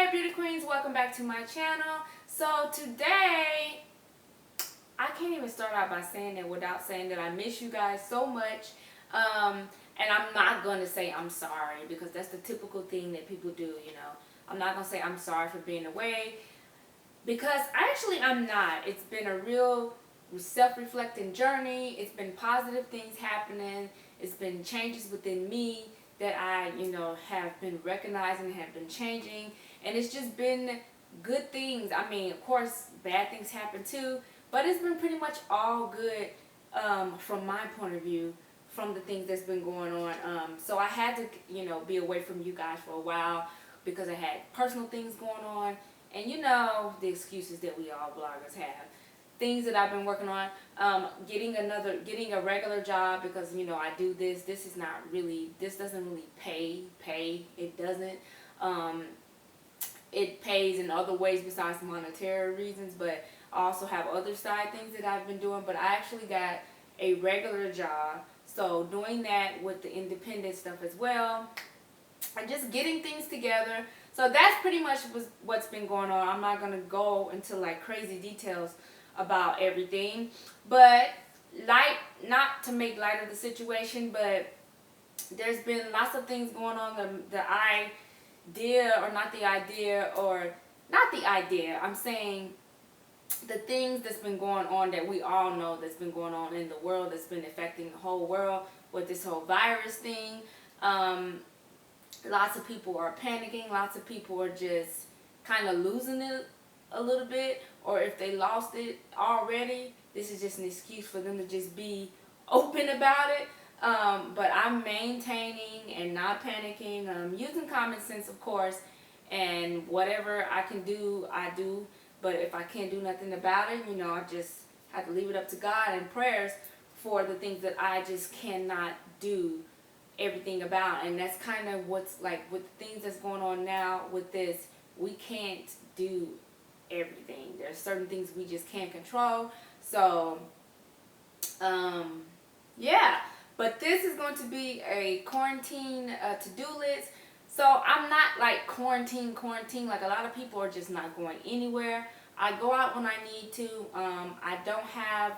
there, beauty queens, welcome back to my channel. So today, I can't even start out by saying it without saying that I miss you guys so much. And I'm not going to say I'm sorry, because that's the typical thing that people do, you know. I'm not going to say I'm sorry for being away, because I'm not. It's been a real self-reflecting journey. It's been positive things happening. It's been changes within me that I, have been recognizing, have been changing. And it's just been good things. I mean, of course, bad things happen too, but it's been pretty much all good from my point of view, from the things that's been going on. So I had to, be away from you guys for a while because I had personal things going on. And the excuses that we all bloggers have. Things that I've been working on, getting a regular job, because I do this. This doesn't really pay. It doesn't. It pays in other ways besides monetary reasons, but I also have other side things that I've been doing. But I actually got a regular job, so doing that with the independent stuff as well, and just getting things together. So that's pretty much what's been going on. I'm not gonna go into like crazy details about everything, but not to make light of the situation, but there's been lots of things going on. I'm saying the things that's been going on that we all know that's been going on in the world, that's been affecting the whole world with this whole virus thing. Lots of people are panicking. Lots of people are just kind of losing it a little bit, or if they lost it already, this is just an excuse for them to just be open about it. But I'm maintaining and not panicking, using common sense, of course, and whatever I can do, I do. But if I can't do nothing about it, I just have to leave it up to God and prayers for the things that I just cannot do everything about. And that's kind of what's like with the things that's going on now with this. We can't do everything. There's certain things we just can't control. So yeah, but this is going to be a quarantine to-do list. So I'm not like quarantine like a lot of people are just not going anywhere. I go out when I need to. I don't have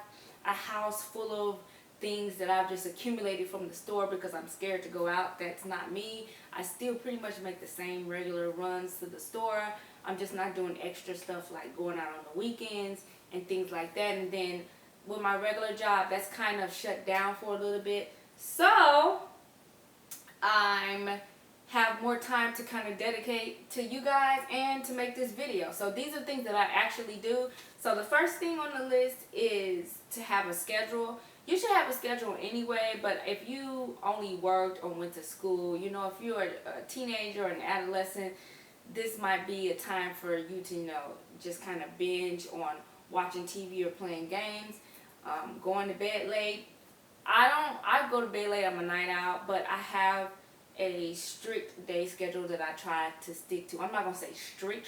a house full of things that I've just accumulated from the store because I'm scared to go out. That's not me. I still pretty much make the same regular runs to the store. I'm just not doing extra stuff like going out on the weekends and things like that. And then with my regular job, that's kind of shut down for a little bit. So I have more time to kind of dedicate to you guys and to make this video. So these are things that I actually do. So the first thing on the list is to have a schedule. You should have a schedule anyway, but if you only worked or went to school, if you're a teenager or an adolescent, this might be a time for you to, just kind of binge on watching TV or playing games, going to bed late. I go to bed late, I'm a night out, but I have a strict day schedule that I try to stick to. I'm not going to say strict,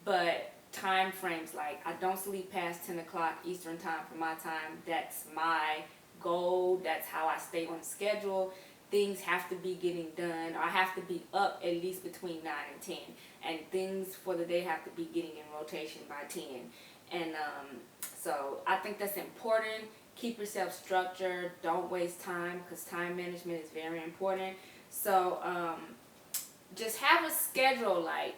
but time frames. Like, I don't sleep past 10 o'clock Eastern time for my time. That's my goal. That's how I stay on schedule. Things have to be getting done. I have to be up at least between 9 and 10. And things for the day have to be getting in rotation by 10. And so I think that's important. Keep yourself structured. Don't waste time, because time management is very important. So just have a schedule, like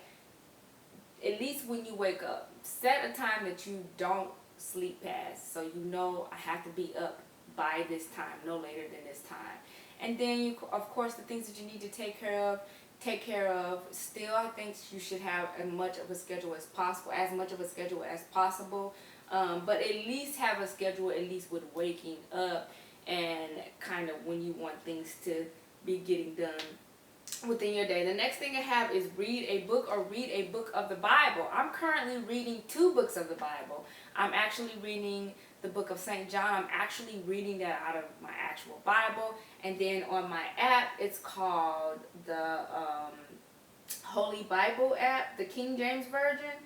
at least when you wake up, set a time that you don't sleep past. So I have to be up by this time, no later than this time. And then of course, the things that you need to take care of. Still, I think you should have as much of a schedule as possible. But at least have a schedule, at least with waking up and kind of when you want things to be getting done within your day. The next thing I have is read a book or read a book of the Bible. I'm currently reading 2 books of the Bible. I'm actually reading the book of St. John. I'm actually reading that out of my actual Bible. And then on my app, it's called the Holy Bible app, the King James Version.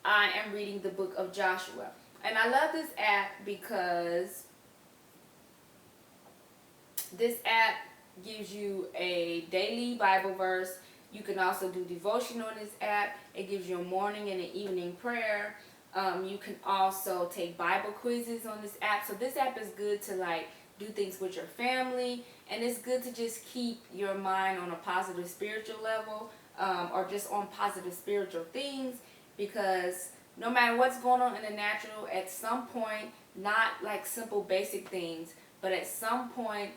I am reading the book of Joshua. And I love this app because this app gives you a daily Bible verse You can also do devotion on this app. It gives you a morning and an evening prayer. You can also take Bible quizzes on this app. So this app is good to like do things with your family, and it's good to just keep your mind on a positive spiritual level, or just on positive spiritual things, because no matter what's going on in the natural, at some point, not like simple basic things, but at some point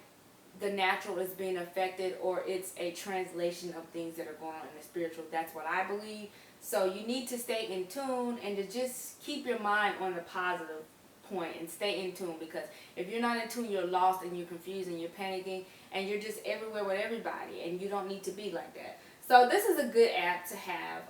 the natural is being affected, or it's a translation of things that are going on in the spiritual. That's what I believe. So you need to stay in tune and to just keep your mind on the positive point and stay in tune, because if you're not in tune, you're lost and you're confused and you're panicking and you're just everywhere with everybody, and you don't need to be like that. So this is a good app to have.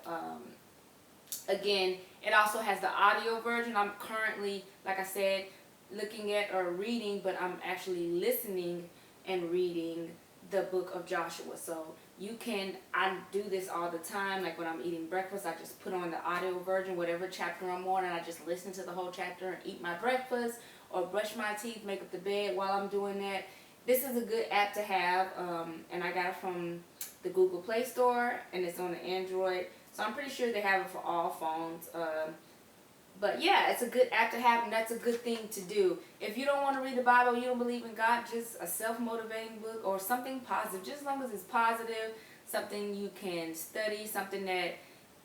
Again, it also has the audio version. I'm currently, like I said, looking at or reading, but I'm actually listening and reading the book of Joshua. So you can, I do this all the time, like when I'm eating breakfast, I just put on the audio version, whatever chapter I'm on, and I just listen to the whole chapter and eat my breakfast or brush my teeth, make up the bed while I'm doing that. This is a good app to have, and I got it from the Google Play Store, and it's on the Android. So I'm pretty sure they have it for all phones. But yeah, it's a good app to have, and that's a good thing to do. If you don't want to read the Bible, you don't believe in God, just a self-motivating book or something positive, just as long as it's positive, something you can study, something that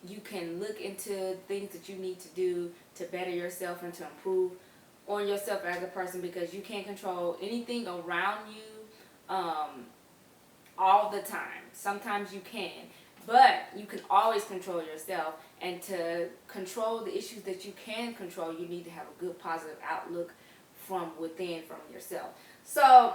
you can look into, things that you need to do to better yourself and to improve on yourself as a person, because you can't control anything around you all the time. Sometimes you can. But you can always control yourself, and to control the issues that you can control, you need to have a good positive outlook from within, from yourself. So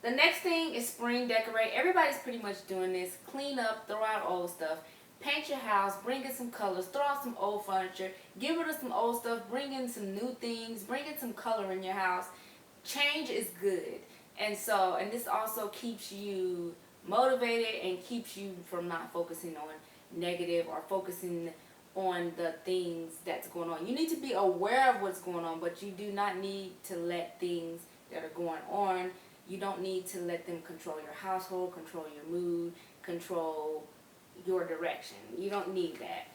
the next thing is spring decorate. Everybody's pretty much doing this. Clean up, throw out old stuff, paint your house, bring in some colors, throw out some old furniture, get rid of some old stuff, bring in some new things, bring in some color in your house. Change is good. And this also keeps you motivated and keeps you from not focusing on negative or focusing on the things that's going on. You need to be aware of what's going on, but you do not need to let things that are going on, you don't need to let them control your household, control your mood, control your direction. You don't need that.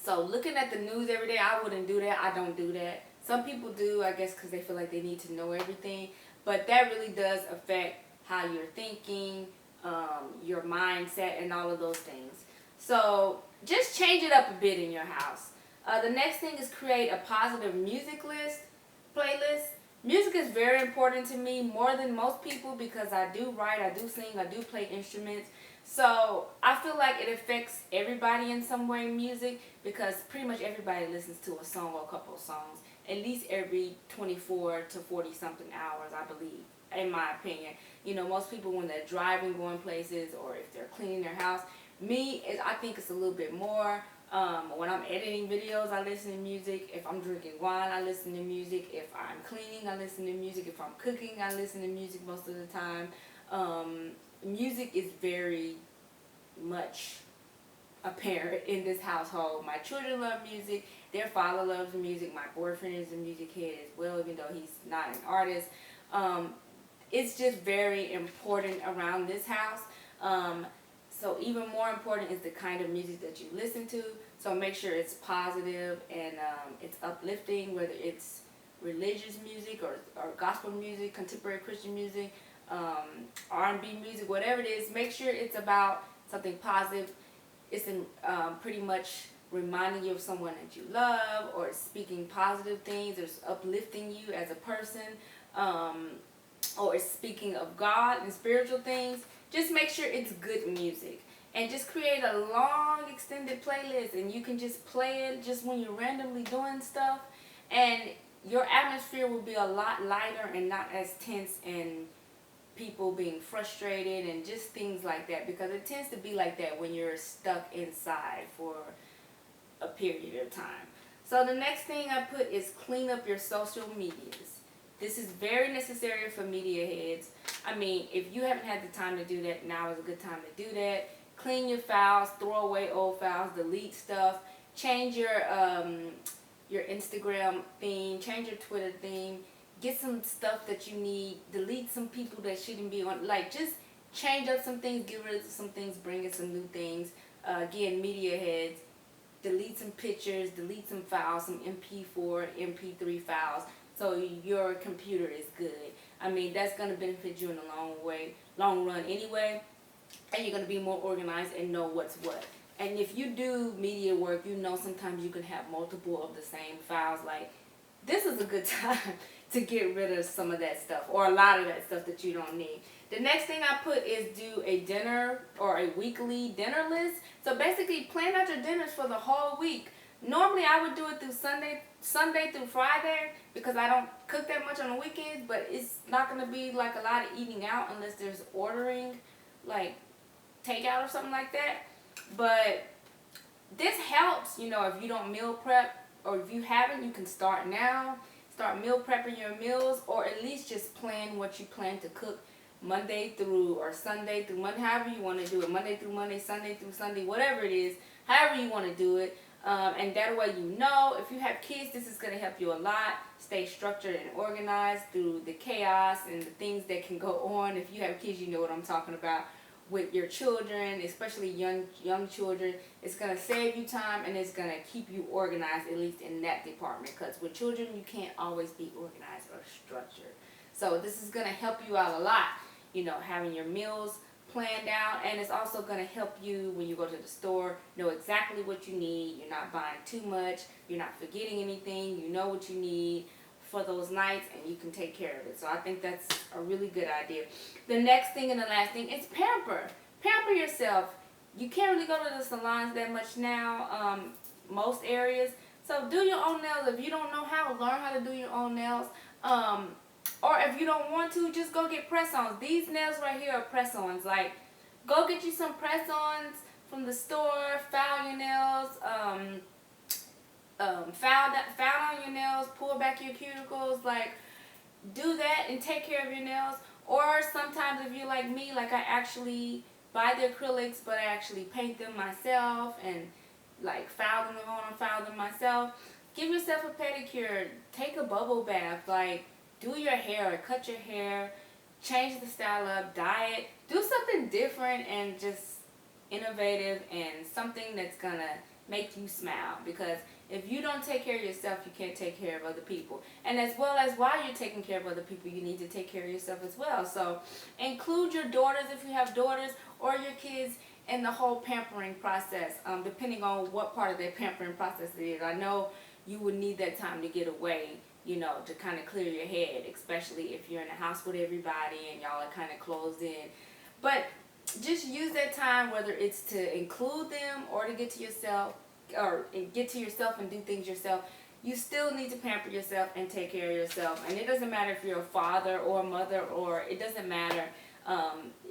So looking at the news every day, I wouldn't do that. I don't do that. Some people do, I guess, because they feel like they need to know everything, but that really does affect how you're thinking, your mindset, and all of those things. So just change it up a bit in your house. The next thing is create a positive music playlist. Music is very important to me, more than most people, because I do write, I do sing, I do play instruments. So I feel like it affects everybody in some way, music, because pretty much everybody listens to a song or a couple of songs at least every 24 to 40 something hours, I believe, in my opinion. You know, most people, when they're driving, going places, or if they're cleaning their house, I think it's a little bit more. When I'm editing videos, I listen to music. If I'm drinking wine, I listen to music. If I'm cleaning, I listen to music. If I'm cooking, I listen to music most of the time. Music is very much apparent in this household. My children love music. Their father loves music. My boyfriend is a music head as well, even though he's not an artist. It's just very important around this house. So even more important is the kind of music that you listen to. So make sure it's positive and it's uplifting, whether it's religious music or gospel music, contemporary Christian music, R&B music, whatever it is. Make sure it's about something positive. It's pretty much reminding you of someone that you love, or speaking positive things, or uplifting you as a person, or it's speaking of God and spiritual things. Just make sure it's good music, and just create a long extended playlist, and you can just play it just when you're randomly doing stuff, and your atmosphere will be a lot lighter and not as tense and people being frustrated and just things like that, because it tends to be like that when you're stuck inside for a period of time. So the next thing I put is clean up your social medias. This is very necessary for media heads. I mean, if you haven't had the time to do that, now is a good time to do that. Clean your files, throw away old files, delete stuff, change your Instagram theme, change your Twitter theme, get some stuff that you need, delete some people that shouldn't be on, like just change up some things, get rid of some things, bring in some new things. Again, media heads, delete some pictures, delete some files, some MP4, MP3 files, so your computer is good. I mean, that's going to benefit you in the long run anyway, and you're going to be more organized and know what's what. And if you do media work, you know sometimes you can have multiple of the same files. Like, this is a good time to get rid of some of that stuff, or a lot of that stuff that you don't need. The next thing I put is do a dinner or a weekly dinner list. So basically plan out your dinners for the whole week. Normally I would do it through Sunday through Friday, because I don't cook that much on the weekends, but it's not going to be like a lot of eating out unless there's ordering, like takeout or something like that. But this helps, you know, if you don't meal prep, or if you haven't, you can start now. Start meal prepping your meals, or at least just plan what you plan to cook Monday through, or Sunday through Monday, however you want to do it. Monday through Monday, Sunday through Sunday, whatever it is, however you want to do it. And that way you know. If you have kids, this is going to help you a lot. Stay structured and organized through the chaos and the things that can go on. If you have kids, you know what I'm talking about. With your children, especially young children, it's going to save you time, and it's going to keep you organized, at least in that department, because with children you can't always be organized or structured. So this is going to help you out a lot, you know, having your meals planned out. And it's also going to help you when you go to the store know exactly what you need. You're not buying too much, you're not forgetting anything, you know what you need for those nights, and you can take care of it. So I think that's a really good idea. The next thing and the last thing is pamper yourself. You can't really go to the salons that much now, most areas. So do your own nails. If you don't know how, learn how to do your own nails. Or if you don't want to, just go get press-ons. These nails right here are press-ons. Like, go get you some press-ons from the store, file your nails, file on your nails, pull back your cuticles. Like, do that and take care of your nails. Or sometimes if you're like me, like I actually buy the acrylics, but I actually paint them myself and like file them on and file them myself. Give yourself a pedicure. Take a bubble bath. Like, do your hair or cut your hair. Change the style up. Dye it. Do something different and just innovative, and something that's gonna make you smile. Because if you don't take care of yourself, you can't take care of other people. And as well as while you're taking care of other people, you need to take care of yourself as well. So include your daughters, if you have daughters, or your kids in the whole pampering process, depending on what part of their pampering process it is. I know you would need that time to get away, you know, to kind of clear your head, especially if you're in the house with everybody and y'all are kind of closed in. But just use that time, whether it's to include them or to get to yourself, or get to yourself and do things yourself. You still need to pamper yourself and take care of yourself. And it doesn't matter if you're a father or a mother, or it doesn't matter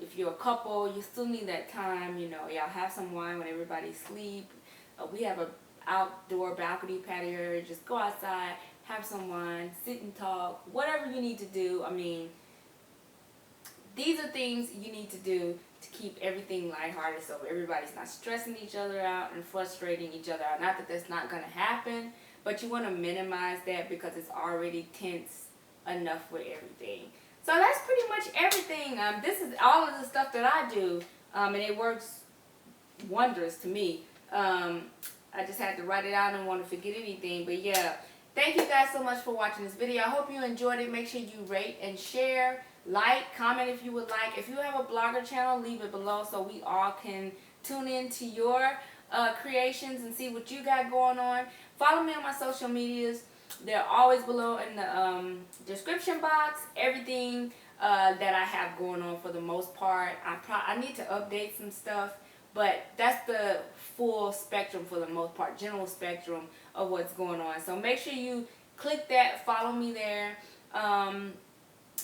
if you're a couple. You still need that time. You know, y'all have some wine when everybody's asleep. We have a outdoor balcony patio. Just go outside, have some wine, sit and talk, whatever you need to do. I mean, these are things you need to do to keep everything lighthearted, so everybody's not stressing each other out and frustrating each other out. Not that that's not going to happen, but you want to minimize that because it's already tense enough with everything. So that's pretty much everything. This is all of the stuff that I do, and it works wonders to me. I just had to write it out and want to forget anything. But yeah, thank you guys so much for watching this video. I hope you enjoyed it. Make sure you rate and share. Like, comment if you would like. If you have a blogger channel, leave it below so we all can tune in to your creations and see what you got going on. Follow me on my social medias. They're always below in the description box. Everything that I have going on for the most part. I need to update some stuff, but that's the full spectrum for the most part, general spectrum of what's going on. So make sure you click that, follow me there.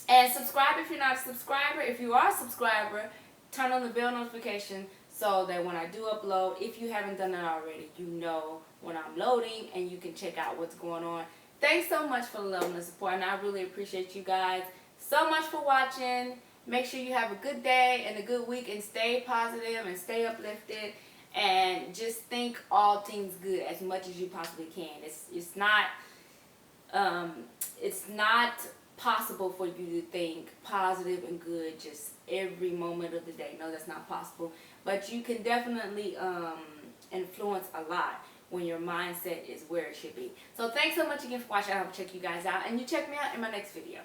And subscribe if you're not a subscriber. If you are a subscriber, turn on the bell notification so that when I do upload, if you haven't done it already, you know when I'm loading and you can check out what's going on. Thanks so much for the love and the support, and I really appreciate you guys so much for watching. Make sure you have a good day and a good week, and stay positive and stay uplifted, and just think all things good as much as you possibly can. It's not possible for you to think positive and good just every moment of the day. No, that's not possible. But you can definitely influence a lot when your mindset is where it should be. So thanks so much again for watching. I will check you guys out, and you check me out in my next video.